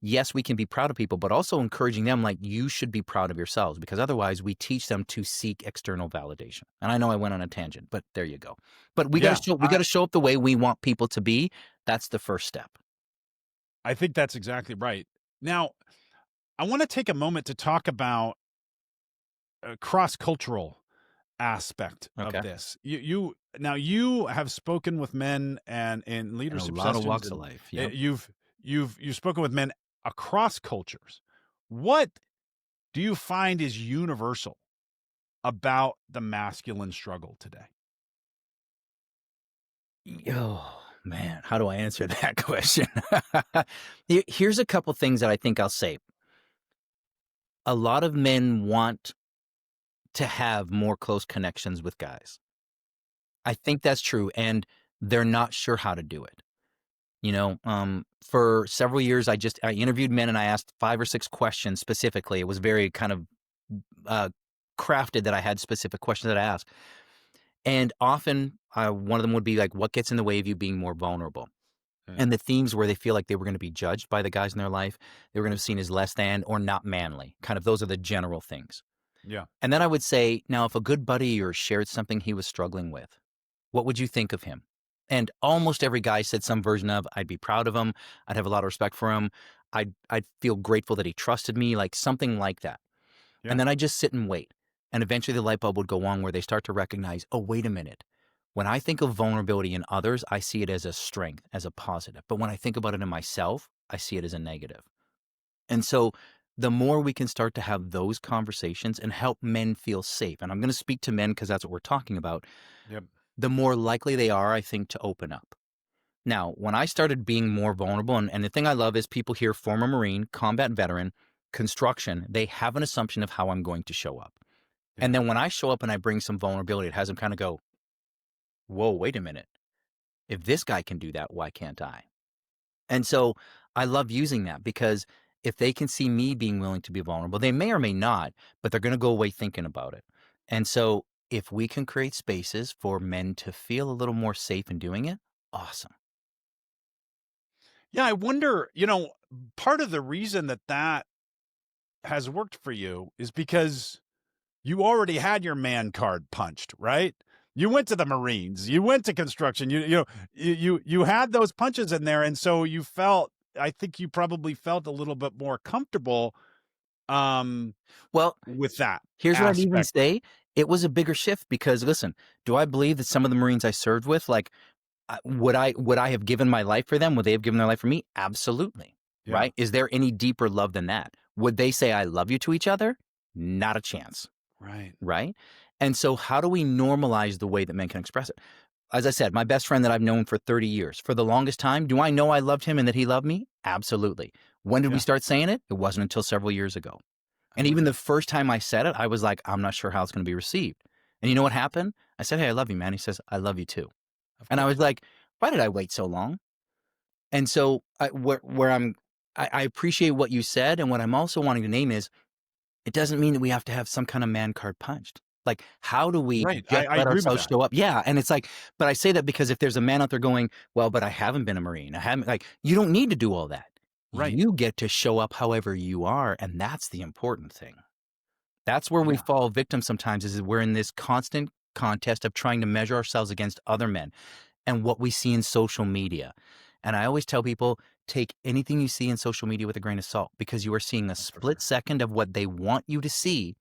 yes, we can be proud of people, but also encouraging them like you should be proud of yourselves because otherwise we teach them to seek external validation. And I know I went on a tangent, but there you go. But Yeah. we got to show up the way we want people to be. That's the first step. I think that's exactly right. Now, I want to take a moment to talk about a cross-cultural aspect of Okay. this. You have spoken with men and in In a leadership lot of sessions, walks of and life. Yep. you've spoken with men across cultures. What do you find is universal about the masculine struggle today? Oh man, how do I answer that question? Here's a couple things that I think I'll say. A lot of men want to have more close connections with guys. I think that's true, and they're not sure how to do it. For several years, I interviewed men and I asked 5 or 6 questions specifically. It was very kind of uh, crafted that I had specific questions that I asked, and often one of them would be like, "What gets in the way of you being more vulnerable?" Yeah. And the themes where they feel like they were going to be judged by the guys in their life, they were going to be seen as less than or not manly. Kind of those are the general things. Yeah. And then I would say, now, if a good buddy of yours shared something he was struggling with, what would you think of him? And almost every guy said some version of, I'd be proud of him. I'd have a lot of respect for him. I'd feel grateful that he trusted me, like something like that. Yeah. And then I just sit and wait. And eventually the light bulb would go on where they start to recognize, oh, wait a minute. When I think of vulnerability in others, I see it as a strength, as a positive. But when I think about it in myself, I see it as a negative. And so the more we can start to have those conversations and help men feel safe, and I'm going to speak to men because that's what we're talking about, Yep. the more likely they are, I think, to open up. Now, when I started being more vulnerable, and the thing I love is people hear former Marine, combat veteran, construction, they have an assumption of how I'm going to show up. Yeah. And then when I show up and I bring some vulnerability, it has them kind of go, whoa, wait a minute. If this guy can do that, why can't I? And so I love using that because if they can see me being willing to be vulnerable, they may or may not, but they're going to go away thinking about it. And so if we can create spaces for men to feel a little more safe in doing it, awesome. Yeah. I wonder, part of the reason that has worked for you is because you already had your man card punched, right? You went to the Marines, you went to construction, you had those punches in there, and so I think you probably felt a little bit more comfortable, um, Well, with that here's what I'd even aspect. say. it was a bigger shift because listen, do I believe that some of the Marines I served with, like, would I have given my life for them? Would they have given their life for me? Absolutely. Yeah. Right? Is there any deeper love than that? Would they say I love you to each other? Not a chance. Right. Right? And so how do we normalize the way that men can express it? As I said, my best friend that I've known for 30 years, for the longest time, do I know I loved him and that he loved me? Absolutely. When did we Yeah. start saying it? It wasn't until several years ago. I And love even the that. first time I said it, I was like, I'm not sure how it's going to be received. And you know what happened? I said, hey, I love you, man. He says, I love you too. Of And I was course. like, why did I wait so long? And so I appreciate what you said. And what I'm also wanting to name is, it doesn't mean that we have to have some kind of man card punched. Like, how do we Right. just I let agree with ourselves that. show up? Yeah. And it's like, but I say that because if there's a man out there going, well, but I haven't been a Marine. I haven't, like, you don't need to do all that. Right. You get to show up however you are. And that's the important thing. That's where we Yeah. fall victim sometimes is we're in this constant contest of trying to measure ourselves against other men and what we see in social media. And I always tell people, take anything you see in social media with a grain of salt because you are seeing a That's for split sure. second of what they want you to see,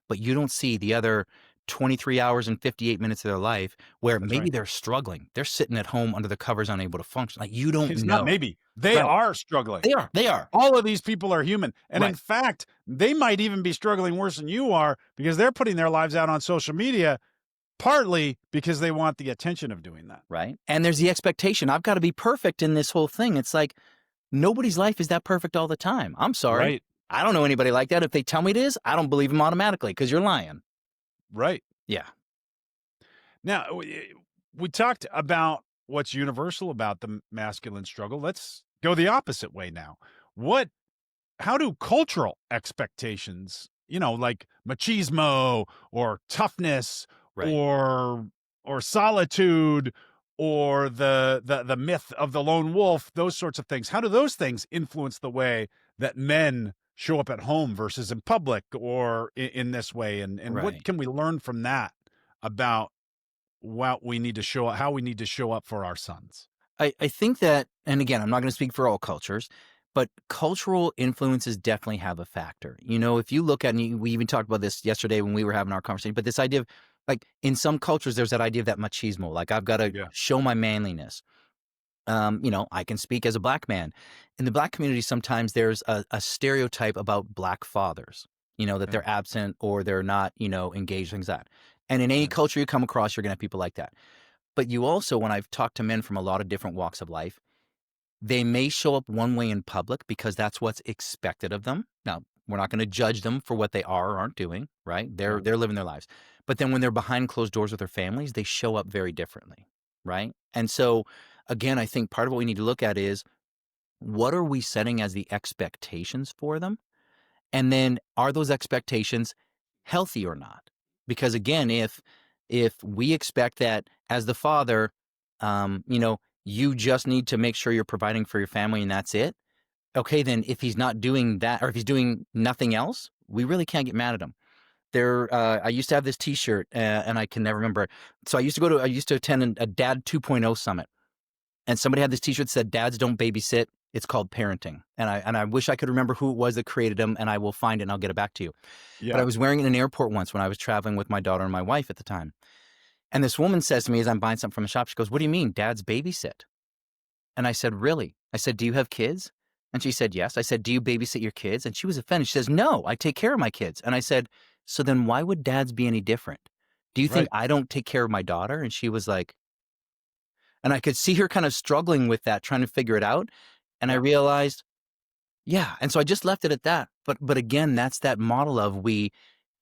but you don't see the other 23 hours and 58 minutes of their life where That's maybe right. they're struggling. They're sitting at home under the covers, unable to function. Like you don't It's not know. maybe. They Right. are struggling. They are. They are. All of these people are human. And in Right. fact, they might even be struggling worse than you are because they're putting their lives out on social media, partly because they want the attention of doing that. Right. And there's the expectation. I've got to be perfect in this whole thing. It's like, nobody's life is that perfect all the time. I'm sorry. Right. I don't know anybody like that. If they tell me it is, I don't believe them automatically because you're lying. Right. Yeah. Now, we talked about what's universal about the masculine struggle. Let's go the opposite way now. What how do cultural expectations, like machismo or toughness Right. or solitude or the myth of the lone wolf, those sorts of things. How do those things influence the way that men show up at home versus in public or in this way? And what Right. can we learn from that about what we need to show how we need to show up for our sons? I think that, and again, I'm not going to speak for all cultures, but cultural influences definitely have a factor. You know, if you look at, and we even talked about this yesterday when we were having our conversation, but this idea of like in some cultures, there's that idea of that machismo, like I've got to Yeah. show my manliness. I can speak as a black man. In the black community, sometimes there's a stereotype about black fathers, that Yeah. they're absent or they're not, engaged, things like that. And in any Right. culture you come across, you're going to have people like that. But you also, when I've talked to men from a lot of different walks of life, they may show up one way in public because that's what's expected of them. Now, we're not going to judge them for what they are or aren't doing, right? They're Yeah. they're living their lives. But then when they're behind closed doors with their families, they show up very differently, right? And so again, I think part of what we need to look at is what are we setting as the expectations for them? And then are those expectations healthy or not? Because again, if we expect that as the father, you just need to make sure you're providing for your family and that's it. Okay, then if he's not doing that or if he's doing nothing else, we really can't get mad at him. I used to have this T-shirt, and I can never remember it. So I used to attend a Dad 2.0 summit, and somebody had this T-shirt that said, "Dads don't babysit. It's called parenting." And I wish I could remember who it was that created them, and I will find it and I'll get it back to you. But I Yeah. was wearing it in an airport once when I was traveling with my daughter and my wife at the time. And this woman says to me as I'm buying something from the shop, she goes, "What do you mean, dads babysit?" And I said, "Really?" I said, "Do you have kids?" And she said, "Yes." I said, "Do you babysit your kids?" And she was offended. She says, "No, I take care of my kids." And I said, "So then why would dads be any different? Do you think Right. I don't take care of my daughter?" And she was like, and I could see her kind of struggling with that, trying to figure it out. And I Yeah. realized, yeah. And so I just left it at that. But again, that's that model of we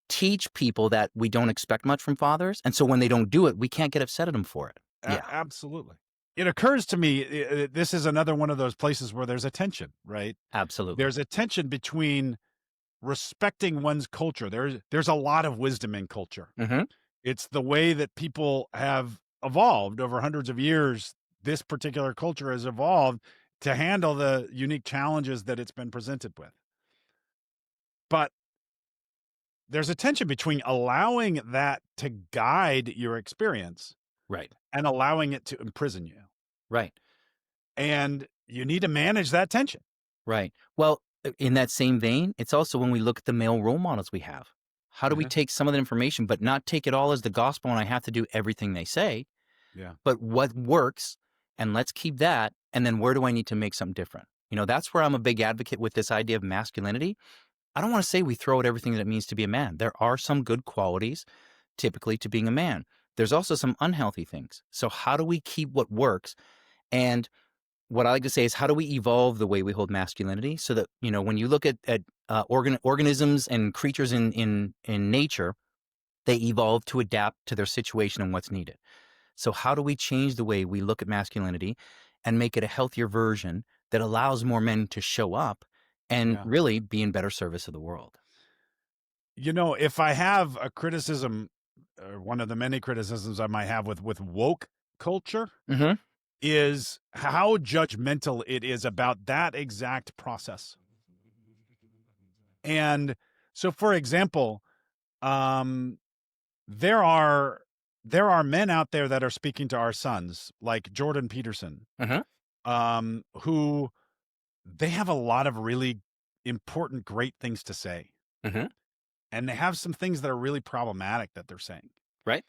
teach people that we don't expect much from fathers. And so when they don't do it, we can't get upset at them for it. Yeah, Absolutely. It occurs to me this is another one of those places where there's a tension, right? absolutely. There's a tension between respecting one's culture. There's a lot of wisdom in culture. Hmm. It's the way that people have evolved over hundreds of years. This particular culture has evolved to handle the unique challenges that it's been presented with. But there's a tension between allowing that to guide your experience Right, and allowing it to imprison you. right, And you need to manage that tension. right. Well, in that same vein, it's also when we look at the male role models we have. How do we Uh-huh. take some of that information, but not take it all as the gospel and I have to do everything they say, Yeah. but what works, and let's keep that, and then where do I need to make something different? That's where I'm a big advocate with this idea of masculinity. I don't want to say we throw out everything that it means to be a man. There are some good qualities typically to being a man. There's also some unhealthy things. So how do we keep what works? And what I like to say is, how do we evolve the way we hold masculinity so that, when you look at organisms and creatures in nature, they evolve to adapt to their situation and what's needed. So how do we change the way we look at masculinity and make it a healthier version that allows more men to show up and Yeah. really be in better service of the world? If I have a criticism, or one of the many criticisms I might have with woke culture, Mm-hmm. is how judgmental it is about that exact process. And so, for example, um, there are men out there that are speaking to our sons, like Jordan Peterson, Mm-hmm. who they have a lot of really important, great things to say, Mm-hmm. and they have some things that are really problematic that they're saying. Right.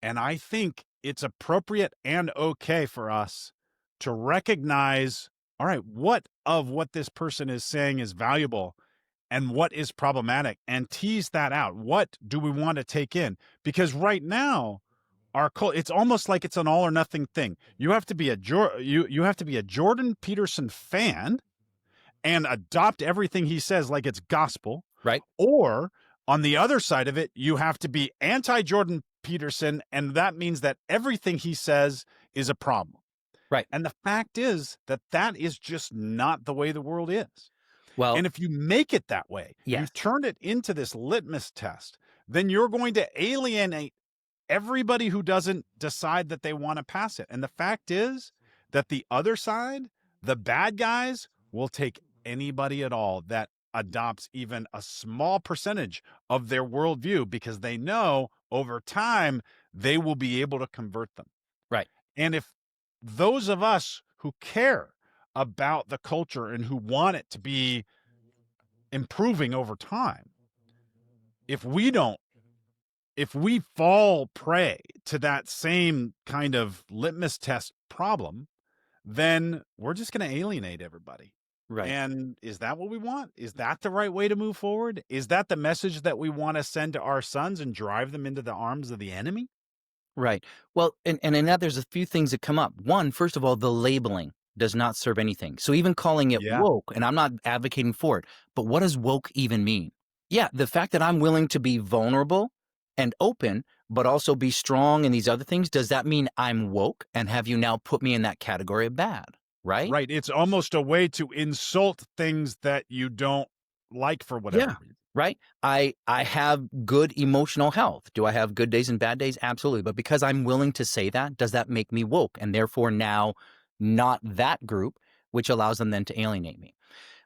And I think it's appropriate and okay for us to recognize, all right, what this person is saying is valuable and what is problematic, and tease that out. What do we want to take in? Because right now, it's almost like it's an all or nothing thing. You have to be you have to be a Jordan Peterson fan and adopt everything he says like it's gospel, Right. or on the other side of it, you have to be anti Jordan Peterson, and that means that everything he says is a problem. Right. And the fact is that is just not the way the world is. Well, And if you make it that way, you yes. turn it into this litmus test, then you're going to alienate everybody who doesn't decide that they want to pass it. And the fact is that the other side, the bad guys, will take anybody at all that adopts even a small percentage of their worldview, because they know over time they will be able to convert them. Right. And if those of us who care about the culture and who want it to be improving over time, if we don't, if we fall prey to that same kind of litmus test problem, then we're just going to alienate everybody. Right. And is that what we want? Is that the right way to move forward? Is that the message that we want to send to our sons and drive them into the arms of the enemy? Right. Well, and in that, there's a few things that come up. One, first of all, the labeling does not serve anything. So even calling it Yeah. woke, and I'm not advocating for it, but what does woke even mean? Yeah, the fact that I'm willing to be vulnerable and open, but also be strong in these other things, does that mean I'm woke? And have you now put me in that category of bad? Right? Right. It's almost a way to insult things that you don't like for whatever Yeah. reason. Right. I have good emotional health. Do I have good days and bad days? Absolutely. But because I'm willing to say that, does that make me woke? And therefore now not that group, which allows them then to alienate me.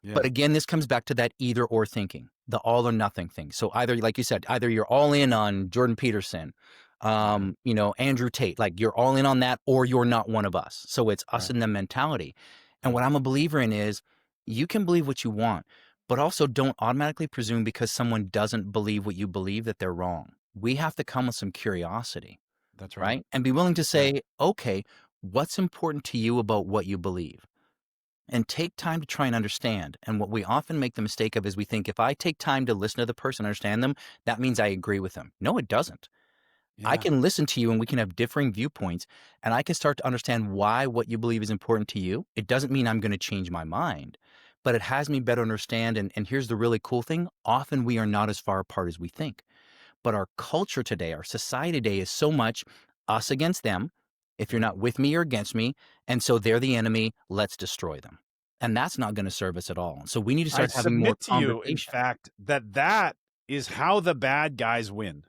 Yeah. But again, this comes back to that either or thinking, the all or nothing thing. So either, like you said, either you're all in on Jordan Peterson, Andrew Tate, like you're all in on that, or you're not one of us. So it's us Right. and them mentality. And Yeah. what I'm a believer in is you can believe what you want, but also don't automatically presume because someone doesn't believe what you believe that they're wrong. We have to come with some curiosity, That's right. right? And be willing to Yeah. say, okay, what's important to you about what you believe? And take time to try and understand. And what we often make the mistake of is we think if I take time to listen to the person, understand them, that means I agree with them. No, it doesn't. I Yeah. can listen to you and we can have differing viewpoints and I can start to understand why what you believe is important to you. It doesn't mean I'm going to change my mind, but it has me better understand. And here's the really cool thing. Often we are not as far apart as we think. But our culture today, our society today is so much us against them. If you're Yeah. not with me, you're against me. And so they're the enemy. Let's destroy them. And that's not going to serve us at all. So we need to I start having more submit to you, in conversation. fact, that is how the bad guys win.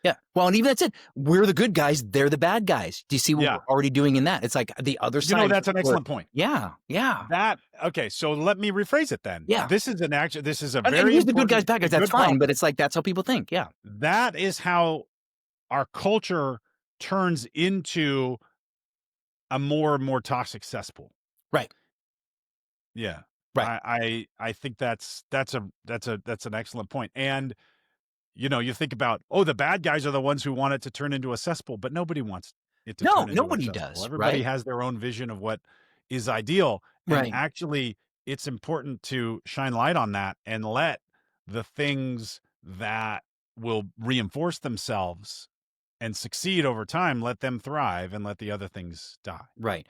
Yeah. Well, and even that's it. We're the good guys. They're the bad guys. Do you see what Yeah. we're already doing in that? It's like the other side. That's an excellent point. Yeah. Yeah. Okay, so let me rephrase it then. Yeah. This is a And very here's the good guys, important, bad guys. good That's fine. problem. But it's like, that's how people think. Yeah. That is how our culture turns into a more and more toxic cesspool. Right. Yeah. Right. I think that's an excellent point. And you think about, the bad guys are the ones who want it to turn into a cesspool, but nobody wants it to No, turn into a nobody cesspool. does, Everybody right? has their own vision of what is ideal. And Right, actually, it's important to shine light on that and let the things that will reinforce themselves and succeed over time, let them thrive and let the other things die. right.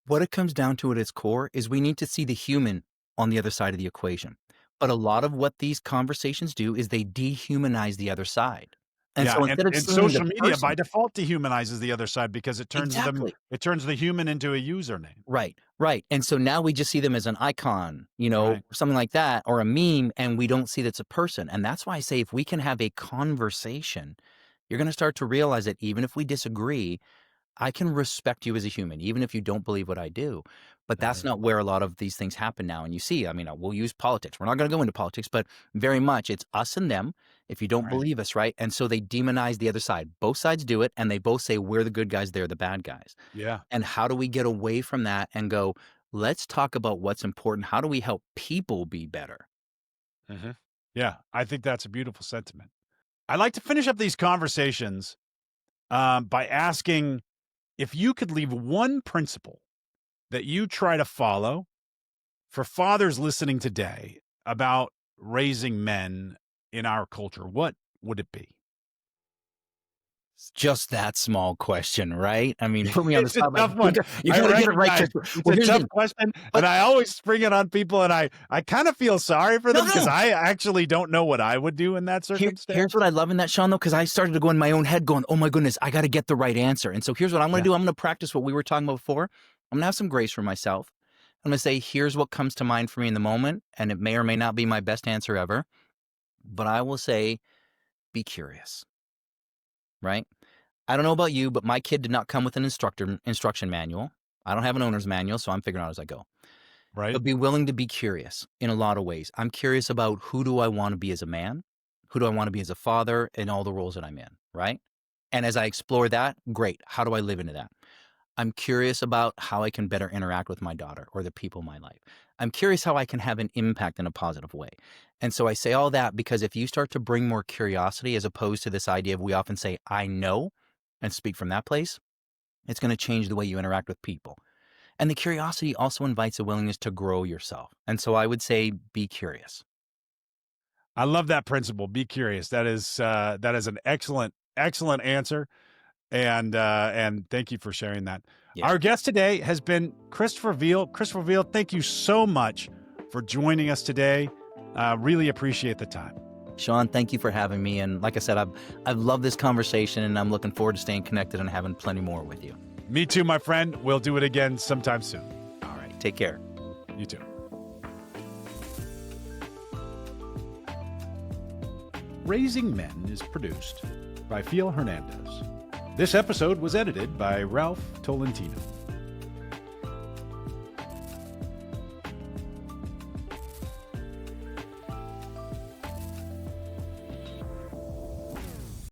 What it comes down to at its core is we need to see the human on the other side of the equation. But a lot of what these conversations do is they dehumanize the other side. And Yeah, so and instead of and seeing the social media by person default dehumanizes the other side because exactly. it turns the human into a username. Right, right. And so now we just see them as an icon, Right. something like that, or a meme, and we don't see that's a person. And that's why I say if we can have a conversation, you're going to start to realize that even if we disagree, I can respect you as a human, even if you don't believe what I do. But that's Right. not where a lot of these things happen now. And you see, we'll use politics. We're not going to go into politics, but very much it's us and them if you don't Right. believe us, right? And so they demonize the other side. Both sides do it, and they both say we're the good guys, they're the bad guys. Yeah. And how do we get away from that and go, let's talk about what's important? How do we help people be better? Mhm. Yeah, I think that's a beautiful sentiment. I like to finish up these conversations by asking if you could leave one principle that you try to follow for fathers listening today about raising men in our culture, what would it be? It's just that small question, right? I mean, put me on the It's a spot. Like, tough one. you I got to get it right. recognize it's Well, a here's the tough thing. question, But and I always spring it on people, and I kind of feel sorry for them because no. I actually don't know what I would do in that Here's what circumstance. I love in that, Shaun, though, because I started to go in my own head going, oh my goodness, I got to get the right answer. And so here's what I'm going Yeah. to do. I'm going to practice what we were talking about before. I'm going to have some grace for myself. I'm going to say, here's what comes to mind for me in the moment. And it may or may not be my best answer ever. But I will say, be curious, right? I don't know about you, but my kid did not come with an instruction manual. I don't have an owner's manual, so I'm figuring out as I go. Right. But be willing to be curious in a lot of ways. I'm curious about who do I want to be as a man? Who do I want to be as a father and all the roles that I'm in, right? And as I explore that, great. How do I live into that? I'm curious about how I can better interact with my daughter or the people in my life. I'm curious how I can have an impact in a positive way. And so I say all that because if you start to bring more curiosity as opposed to this idea of we often say, I know, and speak from that place, it's going to change the way you interact with people. And the curiosity also invites a willingness to grow yourself. And so I would say be curious. I love that principle. Be curious. That is an excellent answer, and thank you for sharing that. Yeah. Our guest today has been Christopher Veal. Christopher Veal, thank you so much for joining us today. Really appreciate the time. Shaun, thank you for having me. And like I said, I've loved this conversation and I'm looking forward to staying connected and having plenty more with you. Me too, my friend. We'll do it again sometime soon. All right. Take care. You too. Raising Men is produced by Veal Hernandez. This episode was edited by Ralph Tolentino.